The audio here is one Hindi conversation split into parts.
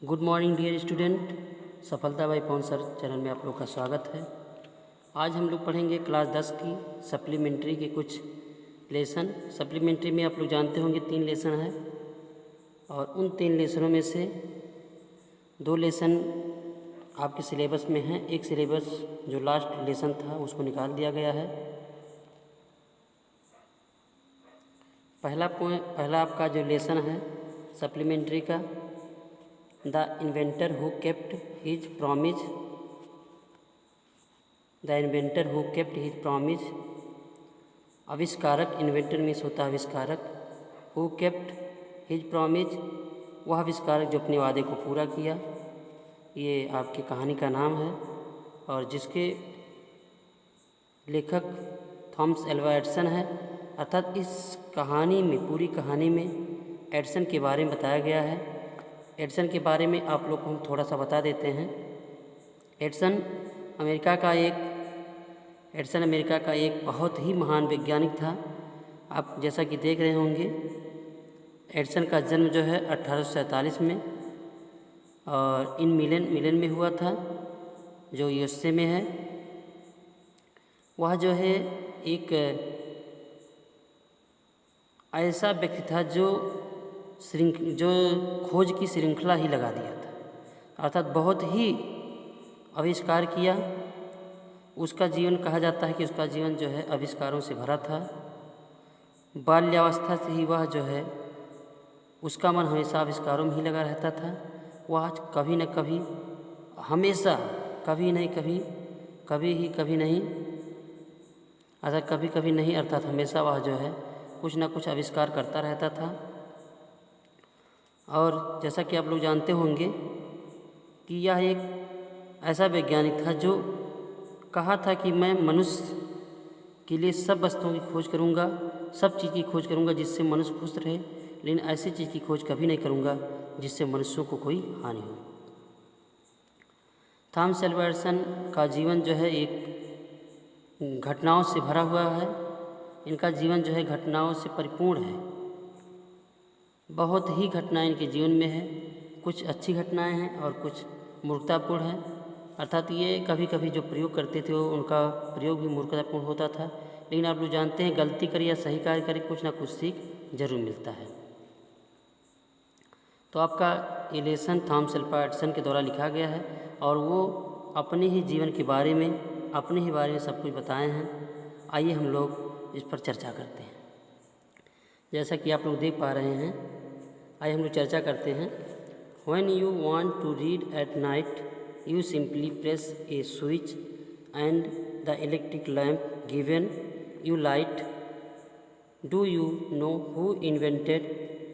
Good morning dear student. Safalta by Pawan sir channel में आप लोग का स्वागत है। आज हम लोग पढ़ेंगे क्लास 10 की सप्लीमेंट्री के कुछ लेसन। सप्लीमेंट्री में आप लोग जानते होंगे 3 लेसन है और उन 3 लेसनों में से 2 लेसन आपके सिलेबस में हैं। एक सिलेबस जो लास्ट लेसन था उसको निकाल दिया गया है। पहला आपका जो लेसन है सप्लीमेंट्री का, the inventor who kept his promise. The inventor who kept his promise. आविष्कारक, इन्वेंटर मीन्स होता है आविष्कारक। हु केप्ट हिज प्रॉमिज, वह आविष्कारक जो अपने वादे को पूरा किया। ये आपकी कहानी का नाम है और जिसके लेखक थॉमस एल्वा एडिसन है। अर्थात इस कहानी में, पूरी कहानी में एडिसन के बारे में बताया गया है। एडिसन के बारे में आप लोग को हम थोड़ा सा बता देते हैं। एडिसन अमेरिका का एक बहुत ही महान वैज्ञानिक था। आप जैसा कि देख रहे होंगे, एडिसन का जन्म जो है 1847 में और इन मिलन में हुआ था, जो यूएसए में है। वह जो है एक ऐसा व्यक्ति था जो खोज की श्रृंखला ही लगा दिया था। अर्थात बहुत ही आविष्कार किया। उसका जीवन, कहा जाता है कि उसका जीवन जो है आविष्कारों से भरा था। बाल्यावस्था से ही वह जो है, उसका मन हमेशा आविष्कारों में ही लगा रहता था। वह कभी न कभी, हमेशा, कभी नहीं कभी, कभी ही कभी नहीं, अर्थात कभी कभी नहीं, अर्थात हमेशा वह जो है कुछ न कुछ आविष्कार करता रहता था। और जैसा कि आप लोग जानते होंगे कि यह एक ऐसा वैज्ञानिक था जो कहा था कि मैं मनुष्य के लिए सब वस्तुओं की खोज करूंगा, सब चीज़ की खोज करूंगा जिससे मनुष्य खुश रहे, लेकिन ऐसी चीज़ की खोज कभी नहीं करूंगा जिससे मनुष्यों को कोई हानि हो। थॉमस एल्वा एडिसन का जीवन जो है एक घटनाओं से भरा हुआ है। इनका जीवन जो है घटनाओं से परिपूर्ण है। बहुत ही घटनाएं इनके जीवन में है। कुछ अच्छी घटनाएं हैं और कुछ मूर्खतापूर्ण हैं। अर्थात ये कभी कभी जो प्रयोग करते थे वो उनका प्रयोग भी मूर्खतापूर्ण होता था। लेकिन आप लोग जानते हैं, गलती करें या सही कार्य करें, कुछ ना कुछ सीख जरूर मिलता है। तो आपका ये लेसन थॉमस एल्वा एडिसन के द्वारा लिखा गया है और वो अपने ही जीवन के बारे में, अपने ही बारे में सब कुछ बताए हैं। आइए हम लोग इस पर चर्चा करते हैं। जैसा कि आप लोग देख पा रहे हैं, आइए हम लोग चर्चा करते हैं। When you want to read at night, you simply press a switch and the electric lamp given you light. Do you know who invented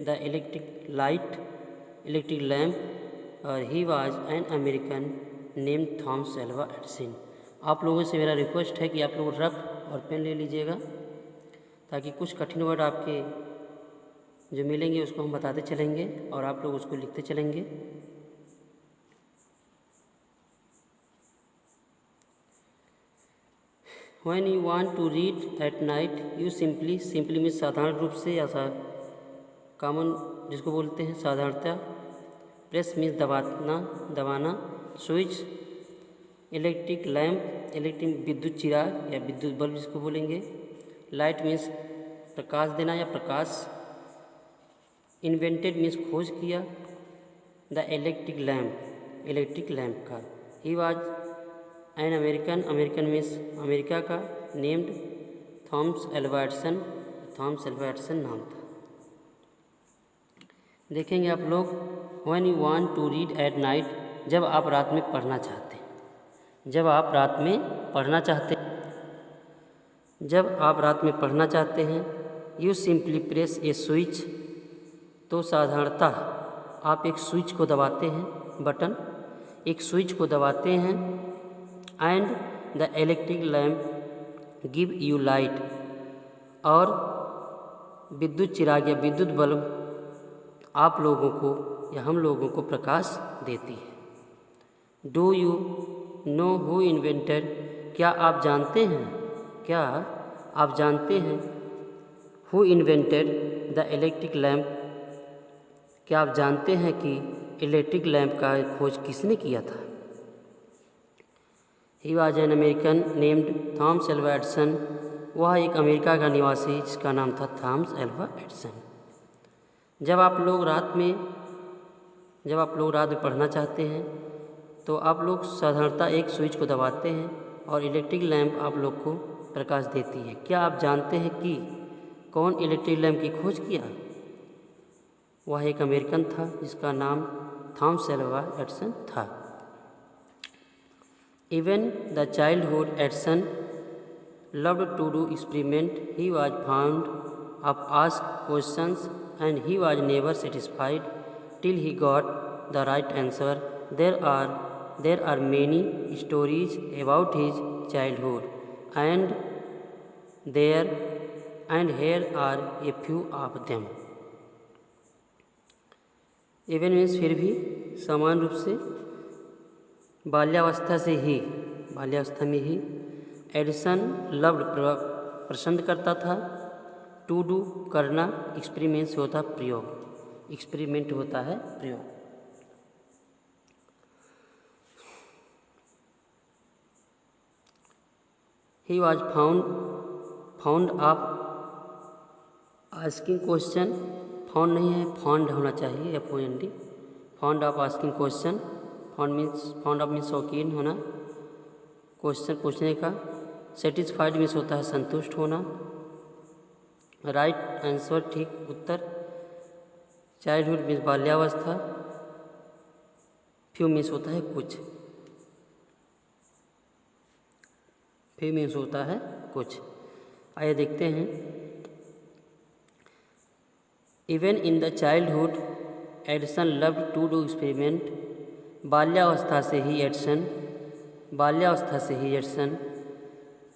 the electric lamp? He was an American named Thomas Alva Edison. आप लोगों से मेरा रिक्वेस्ट है कि आप लोग रफ और पेन ले लीजिएगा ताकि कुछ कठिन वर्ड आपके जो मिलेंगे उसको हम बताते चलेंगे और आप लोग उसको लिखते चलेंगे। When you want to read at night, you simply में साधारण रूप से, या कॉमन जिसको बोलते हैं साधारणतः। प्रेस मीन्स दबाना। स्विच, इलेक्ट्रिक लैम्प, इलेक्ट्रिक विद्युत चिराग या विद्युत बल्ब जिसको बोलेंगे। लाइट मीन्स प्रकाश देना या प्रकाश। इन्वेंटेड मीन्स खोज किया। द इलेक्ट्रिक लैम्प का। He was an American means America का। नेम्ड थॉमस एल्वा एडिसन नाम था। देखेंगे आप लोग, when you want to read at night, जब आप रात में पढ़ना चाहते हैं। जब आप रात में पढ़ना चाहते हैं, you simply press A switch, तो साधारणतः आप एक स्विच को दबाते हैं, एक स्विच को दबाते हैं। And the electric lamp give you light, और विद्युत चिराग या विद्युत बल्ब आप लोगों को या हम लोगों को प्रकाश देती है। Do you know who invented, क्या आप जानते हैं who invented the electric lamp, क्या आप जानते हैं कि इलेक्ट्रिक लैंप का खोज किसने किया था? He was an American named Thomas Alva Edison. वह एक अमेरिका का निवासी जिसका नाम था थॉमस एल्वा एडिसन। जब आप लोग रात में पढ़ना चाहते हैं तो आप लोग साधारणतः एक स्विच को दबाते हैं और इलेक्ट्रिक लैंप आप लोग को प्रकाश देती है। क्या आप जानते हैं कि कौन इलेक्ट्रिक लैंप की खोज किया? वह एक अमेरिकन था जिसका नाम थॉमस एल्वा एडिसन था। Even the childhood Edison loved to do experiment. He was fond of ask questions and he was never satisfied till he got the right answer. There are many stories about his childhood and here are a few of them. Even means फिर भी, समान रूप से, बाल्यावस्था में ही एडिसन लव्ड पसंद करता था, टू डू करना, एक्सपेरिमेंट होता प्रयोग, एक्सपेरिमेंट होता है प्रयोग। He was found of asking question, found नहीं है, फॉन्ड होना चाहिए, FOND, found of asking question, found of means शौकीन होना, क्वेश्चन पूछने का, सेटिस्फाइड मीन्स होता है संतुष्ट होना, राइट आंसर ठीक उत्तर, चाइल्डहुड मीन्स बाल्यावस्था, फ्यू मीन्स होता है कुछ, फ्यू मीन्स होता है कुछ। आइए देखते हैं। Even in the childhood Edison loved to do experiment. बाल्यावस्था से ही एडिसन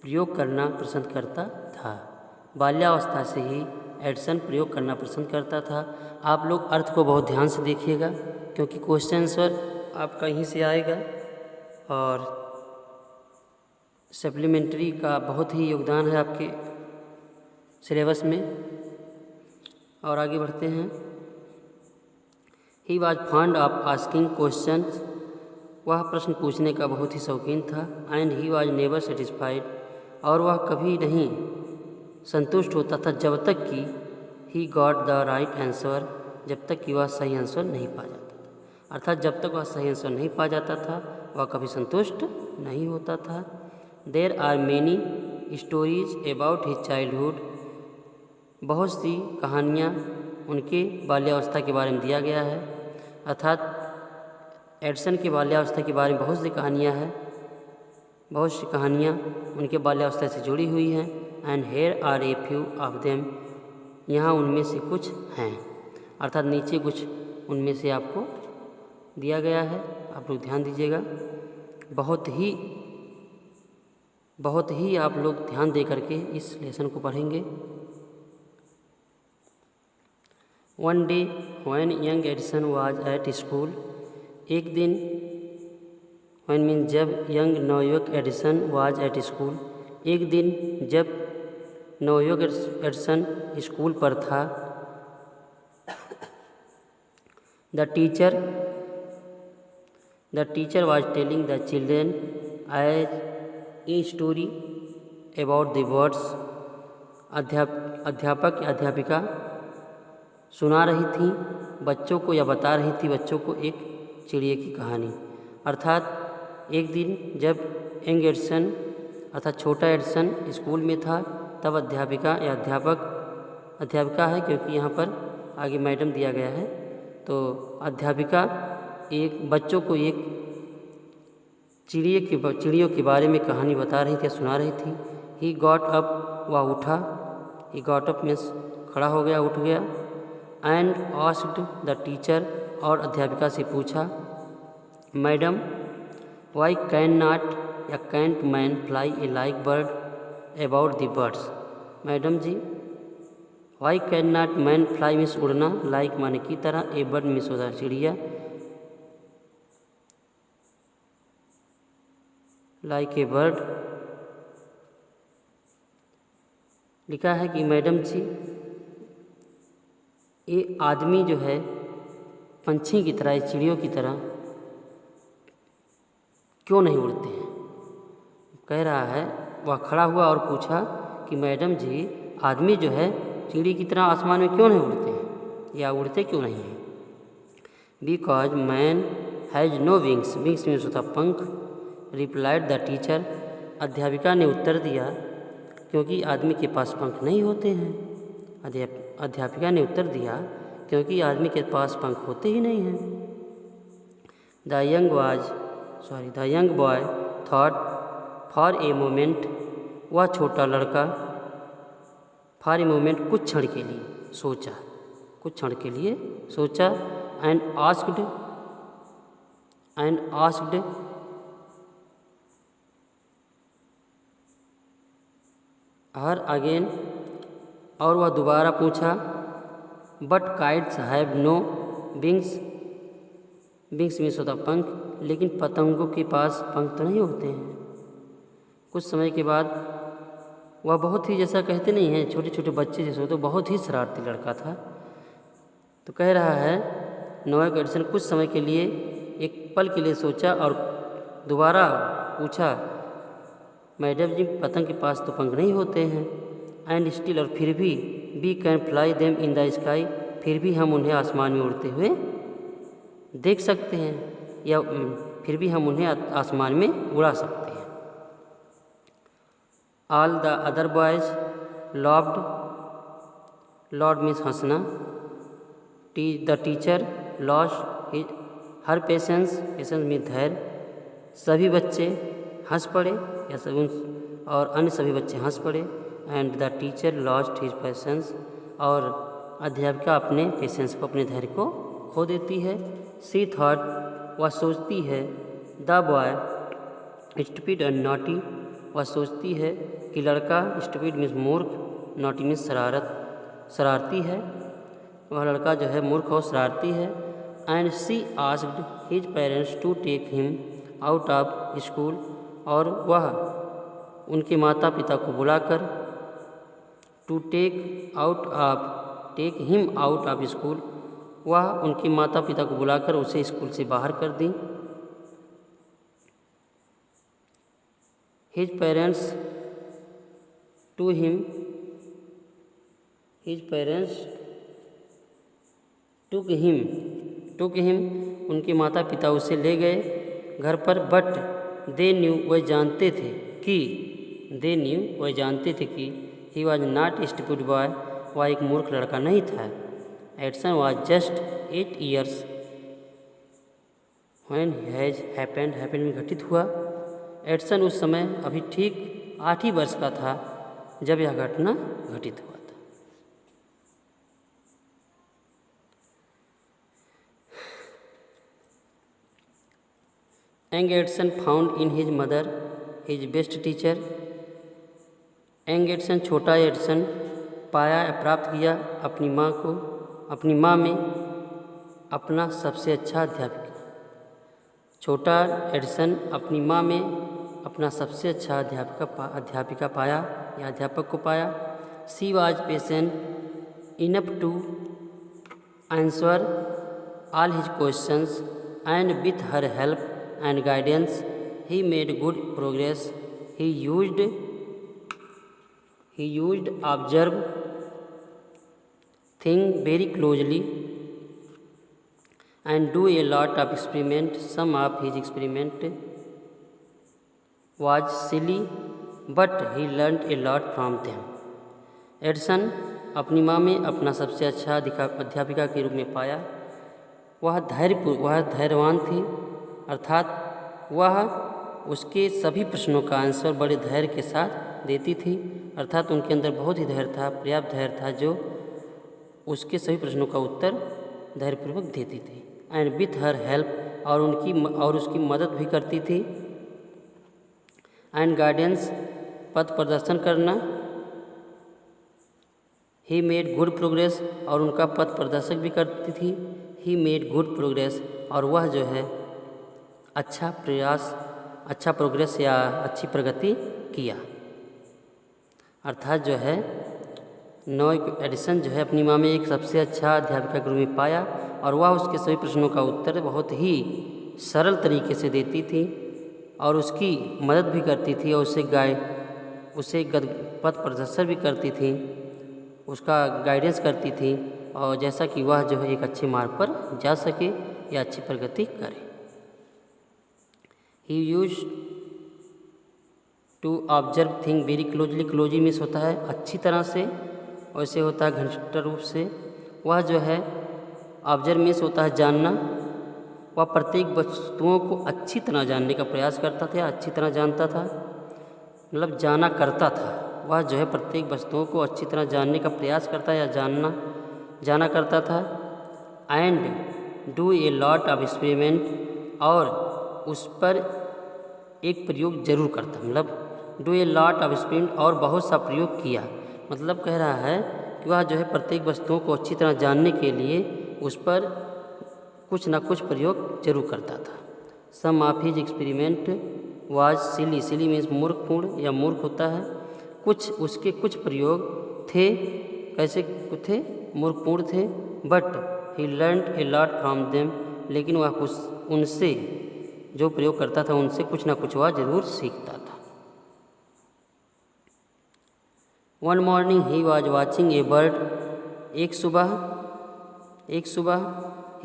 प्रयोग करना पसंद करता था। बाल्यावस्था से ही एडिसन प्रयोग करना पसंद करता था। आप लोग अर्थ को बहुत ध्यान से देखिएगा क्योंकि क्वेश्चन आंसर आपका यहीं से आएगा और सप्लीमेंट्री का बहुत ही योगदान है आपके सिलेबस में। और आगे बढ़ते हैं। He was fond of asking questions. वह प्रश्न पूछने का बहुत ही शौकीन था। And he was never satisfied. और वह कभी नहीं संतुष्ट होता था जब तक कि he got the right answer, जब तक कि वह सही आंसर नहीं पा जाता था। अर्थात जब तक वह सही आंसर नहीं पा जाता था वह कभी संतुष्ट नहीं होता था। There are many stories about his childhood. बहुत सी कहानियाँ उनके बाल्यावस्था के बारे में दिया गया है। अर्थात एडिसन की बाल्यावस्था के बारे में बहुत सी कहानियाँ उनके बाल्यावस्था से जुड़ी हुई हैं। And here are a few of them. यहाँ उनमें से कुछ हैं, अर्थात नीचे कुछ उनमें से आपको दिया गया है, आप लोग ध्यान दीजिएगा। बहुत ही आप लोग ध्यान दे करके इस लेसन को पढ़ेंगे। One day when young Edison was at school. एक दिन, व्हेन मीन जब, यंग नवयुवक एडिसन वाज एट स्कूल। एक दिन जब नवयुवक एडिसन स्कूल पर था। The teacher was telling the children as a story about the birds. अध्यापक या अध्यापिका सुना रही थी बच्चों को या बता रही थी बच्चों को एक चिड़िया की कहानी। अर्थात एक दिन जब यंग एडिसन अर्थात छोटा एडिसन स्कूल में था तब अध्यापिका या अध्यापिका है क्योंकि यहाँ पर आगे मैडम दिया गया है, तो अध्यापिका बच्चों को एक चिड़ियों के बारे में कहानी बता रही थी या सुना रही थी। ही गॉट अप, वह उठा। ही गॉट अप मीन्स खड़ा हो गया, उठ गया। एंड आस्क्ड द टीचर, और अध्यापिका से पूछा, मैडम वाई कैन नॉट या can't man fly a like bird about the birds. Madam ji, why can not man fly means उड़ना, लाइक माने की तरह, ए बर्ड मीन्स होता है चिड़िया, लाइक ए बर्ड। लिखा है कि मैडम जी, ये आदमी जो है पंछी की तरह, चिड़ियों की तरह क्यों नहीं उड़ते हैं। कह रहा है, वह खड़ा हुआ और पूछा कि मैडम जी, आदमी जो है चिड़ी की तरह आसमान में क्यों नहीं उड़ते हैं या उड़ते क्यों नहीं हैं। Because man has no wings, wings means होता पंख, रिप्लाइड द टीचर, अध्यापिका ने उत्तर दिया, क्योंकि आदमी के पास पंख नहीं होते हैं। अध्यापिका ने उत्तर दिया, क्योंकि आदमी के पास पंख होते ही नहीं हैं। The young boy thought for a moment, वह छोटा लड़का फॉर ए मोमेंट कुछ क्षण के लिए सोचा, एंड आस्क्ड हर अगेन, और वह दोबारा पूछा, but kites have no wings, wings means होता पंख, लेकिन पतंगों के पास पंख तो नहीं होते हैं। कुछ समय के बाद वह बहुत ही, जैसा कहते नहीं हैं छोटे छोटे बच्चे जैसे, तो बहुत ही शरारती लड़का था। तो कह रहा है, नोएक एडिसन कुछ समय के लिए, एक पल के लिए सोचा और दोबारा पूछा, मैडम जी, पतंग के पास तो पंख नहीं होते हैं। एंड स्टिल, और फिर भी, we can fly them in the sky, फिर भी हम उन्हें आसमान में उड़ते हुए देख सकते हैं, या फिर भी हम उन्हें आसमान में उड़ा सकते हैं। All the other boys laughed, laughed means हंसना, the teacher lost her patience, patience means धैर्य, सभी बच्चे हंस पड़े, या सभी और अन्य सभी बच्चे हंस पड़े। And the teacher lost his patience, और अध्यापिका अपने पेशेंस को, अपने धैर्य को खो देती है। सी थॉट, वह सोचती है, the boy stupid and naughty, वह सोचती है कि लड़का, स्टूपिड मीन्स मूर्ख, नॉटी मीन्स शरारती है, वह लड़का जो है मूर्ख और शरारती है। And she asked his parents to take him out of school, और वह उनके माता पिता को बुलाकर, to take him out of school, वह उनके माता पिता को बुलाकर उसे स्कूल से बाहर कर दी। हिज पेरेंट्स टूक हिम, उनके माता पिता उसे ले गए घर पर। बट दे न्यू, वह जानते थे कि he was not a stupid boy, वह एक मूर्ख लड़का नहीं था। Edison was just 8 years when has happened में घटित हुआ। एडिसन उस समय अभी ठीक 8 ही वर्ष का था जब यह घटना घटित हुआ था। Young Edison found in his mother his best teacher, young Edison, छोटा एडिसन, पाया या प्राप्त किया अपनी माँ में अपना सबसे अच्छा अध्यापक। छोटा एडिसन अपनी माँ में अपना सबसे अच्छा अध्यापिका पाया या अध्यापक को पाया। She was patient enough to answer all his questions, and with her help and guidance he made good progress. He used observe things very closely and do a lot of experiment. Some of his experiment was silly, but he learned a lot from them. Edison अपनी माँ में अपना सबसे अच्छा अध्यापिका के रूप में पाया। वह धैर्यवान थी, अर्थात वह उसके सभी प्रश्नों का आंसर बड़े धैर्य के साथ देती थी, अर्थात उनके अंदर बहुत ही धैर्य था, पर्याप्त धैर्य था, जो उसके सभी प्रश्नों का उत्तर धैर्यपूर्वक देती थी। एंड विथ हर हेल्प, और उसकी मदद भी करती थी। एंड गाइडेंस, पथ प्रदर्शन करना। ही मेड गुड प्रोग्रेस, और उनका पथ प्रदर्शक भी करती थी। ही मेड गुड प्रोग्रेस, और वह जो है अच्छा प्रोग्रेस या अच्छी प्रगति किया। अर्थात जो है नोएक एडिसन जो है अपनी माँ में एक सबसे अच्छा अध्यापिका के रूप में पाया, और वह उसके सभी प्रश्नों का उत्तर बहुत ही सरल तरीके से देती थी और उसकी मदद भी करती थी और उसे पथ प्रदर्शन भी करती थी, उसका गाइडेंस करती थी और जैसा कि वह जो है एक अच्छे मार्ग पर जा सके या अच्छी प्रगति करे। He use to observe thing very closely. Closely means होता है अच्छी तरह से, और इसे होता है घनिष्ठ रूप से। वह जो है ऑब्जर्व मीन्स होता है जानना। वह प्रत्येक वस्तुओं को अच्छी तरह जानने का प्रयास करता था या अच्छी तरह जानता था, मतलब जाना करता था। वह जो है प्रत्येक वस्तुओं को अच्छी तरह जानने का प्रयास करता या जाना करता था। And do a lot of experiment, और उस पर एक प्रयोग जरूर करता, मतलब do a lot of experiment, और बहुत सा प्रयोग किया। मतलब कह रहा है कि वह जो है प्रत्येक वस्तुओं को अच्छी तरह जानने के लिए उस पर कुछ ना कुछ प्रयोग जरूर करता था। Some of his experiment was silly. Silly means मूर्खपूर्ण या मूर्ख होता है। उसके कुछ प्रयोग थे, कैसे थे? मूर्खपूर्ण थे। But he learned a lot from them, लेकिन वह कुछ उनसे जो प्रयोग करता था उनसे कुछ ना कुछ वह जरूर सीखता था। One morning he was watching A bird. एक सुबह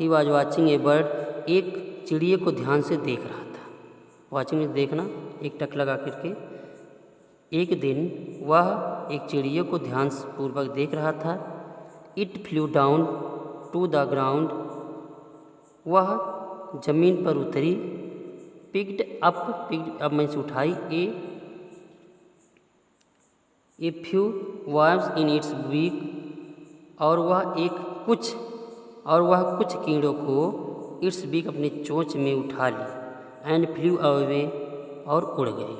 he was watching A bird, एक चिड़िए को ध्यान से देख रहा था। वॉचिंग में देखना, एक टक लगा करके। एक दिन वह एक चिड़िए को ध्यानपूर्वक देख रहा था। It flew down to the ground, वह जमीन पर उतरी। पिक्ड अप मैं से उठाई। A few worms in its beak, और वह कुछ कीड़ों को इट्स बीक अपने चोंच में उठा ली। एंड फ्लू अवे, और उड़ गए।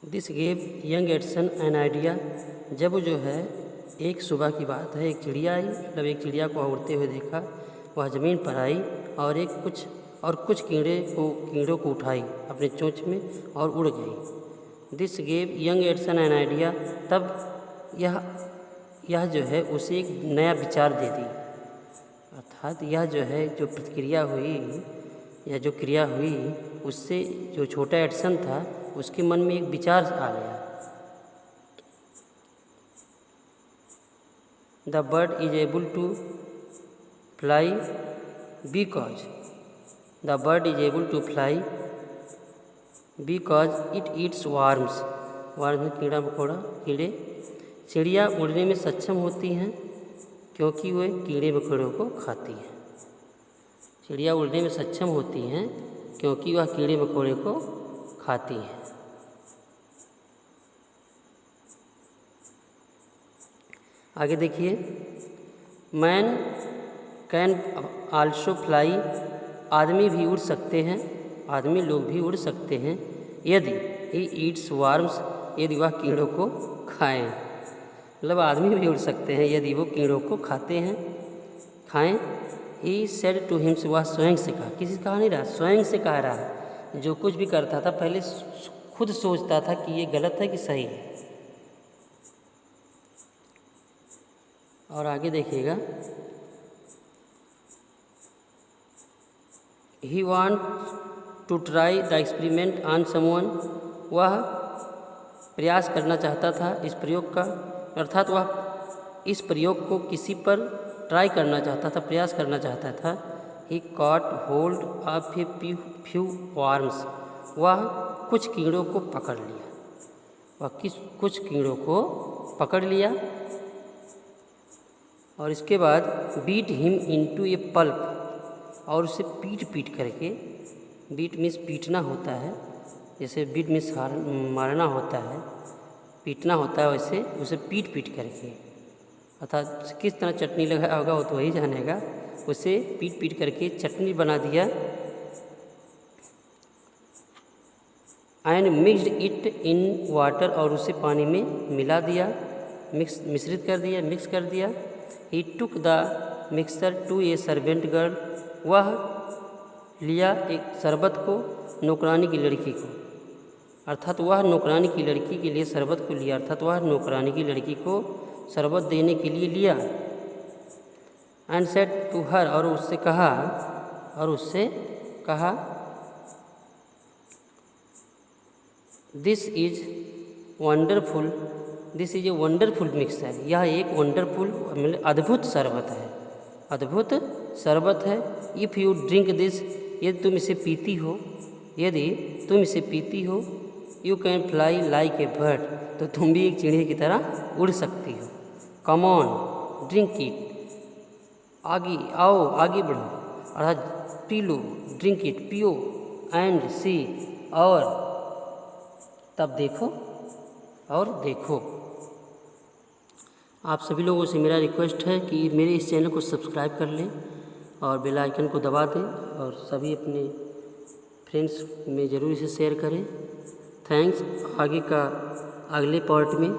This gave young Edison an idea. जब जो है एक सुबह की बात है, एक चिड़िया आई, मतलब एक चिड़िया को उड़ते हुए देखा। वह ज़मीन पर आई और कुछ कीड़ों को उठाई अपने चोंच में और उड़ गई। This gave young Edison an idea, तब यह जो है उसे एक नया विचार दे दी। अर्थात यह जो है जो प्रतिक्रिया हुई या जो क्रिया हुई, उससे जो छोटा एडिसन था उसके मन में एक विचार आ गया। The bird is able to fly because it eats worms. Worm कीड़ा मकोड़ा, कीड़े। चिड़िया उड़ने में सक्षम होती हैं क्योंकि वे कीड़े मकोड़ों को खाती हैं। चिड़िया उड़ने में सक्षम होती हैं क्योंकि वह कीड़े मकोड़े को खाती हैं। आगे देखिए, मैन कैन आल्सो फ्लाई, आदमी भी उड़ सकते हैं, आदमी लोग भी उड़ सकते हैं यदि ही ईट्स वर्म्स, यदि वह कीड़ों को खाएं। मतलब आदमी भी उड़ सकते हैं यदि वो कीड़ों को खाएं। ही सेड टू हिम्स, वह स्वयं से कहा, किसी से कहा नहीं रहा, स्वयं से कह रहा है। जो कुछ भी करता था पहले खुद सोचता था कि ये गलत है कि सही है। और आगे देखिएगा, he want to try the experiment on someone, वह प्रयास करना चाहता था इस प्रयोग का, अर्थात वह इस प्रयोग को किसी पर ट्राई करना चाहता था, प्रयास करना चाहता था। He caught hold of a few worms, वह कुछ कीड़ों को पकड़ लिया, कुछ कीड़ों को पकड़ लिया। और इसके बाद बीट हिम इनटू ए पल्प, और उसे पीट करके, बीट मीन्स पीटना होता है, जैसे बीट मीन्स मारना होता है, पीटना होता है, वैसे उसे पीट करके, अर्थात किस तरह चटनी लगाया होगा वो तो वही जानेगा। उसे पीट करके चटनी बना दिया। And mixed it in water, और उसे पानी में मिला दिया, मिश्रित कर दिया। He took the mixture to a servant girl, वह लिया एक शरबत को नौकरानी की लड़की को, अर्थात वह नौकरानी की लड़की के लिए शरबत को लिया, अर्थात वह नौकरानी की लड़की को शरबत देने के लिए लिया। एंड सेड टू हर, और उससे कहा this is wonderful, this is a wonderful mixture, यह एक वंडरफुल मतलब अद्भुत शरबत है, अद्भुत शरबत है। इफ़ यू ड्रिंक दिस, यदि तुम इसे पीती हो, you can fly like a bird, तो तुम भी एक चिड़िया की तरह उड़ सकती हो। कम ऑन ड्रिंक इट, आगे बढ़ो, अर्थात पी लो, ड्रिंक इट, पियो, एंड सी, और तब देखो, आप सभी लोगों से मेरा रिक्वेस्ट है कि मेरे इस चैनल को सब्सक्राइब कर लें और बेल आइकन को दबा दें और सभी अपने फ्रेंड्स में ज़रूर इसे शेयर करें। थैंक्स। अगले पार्ट में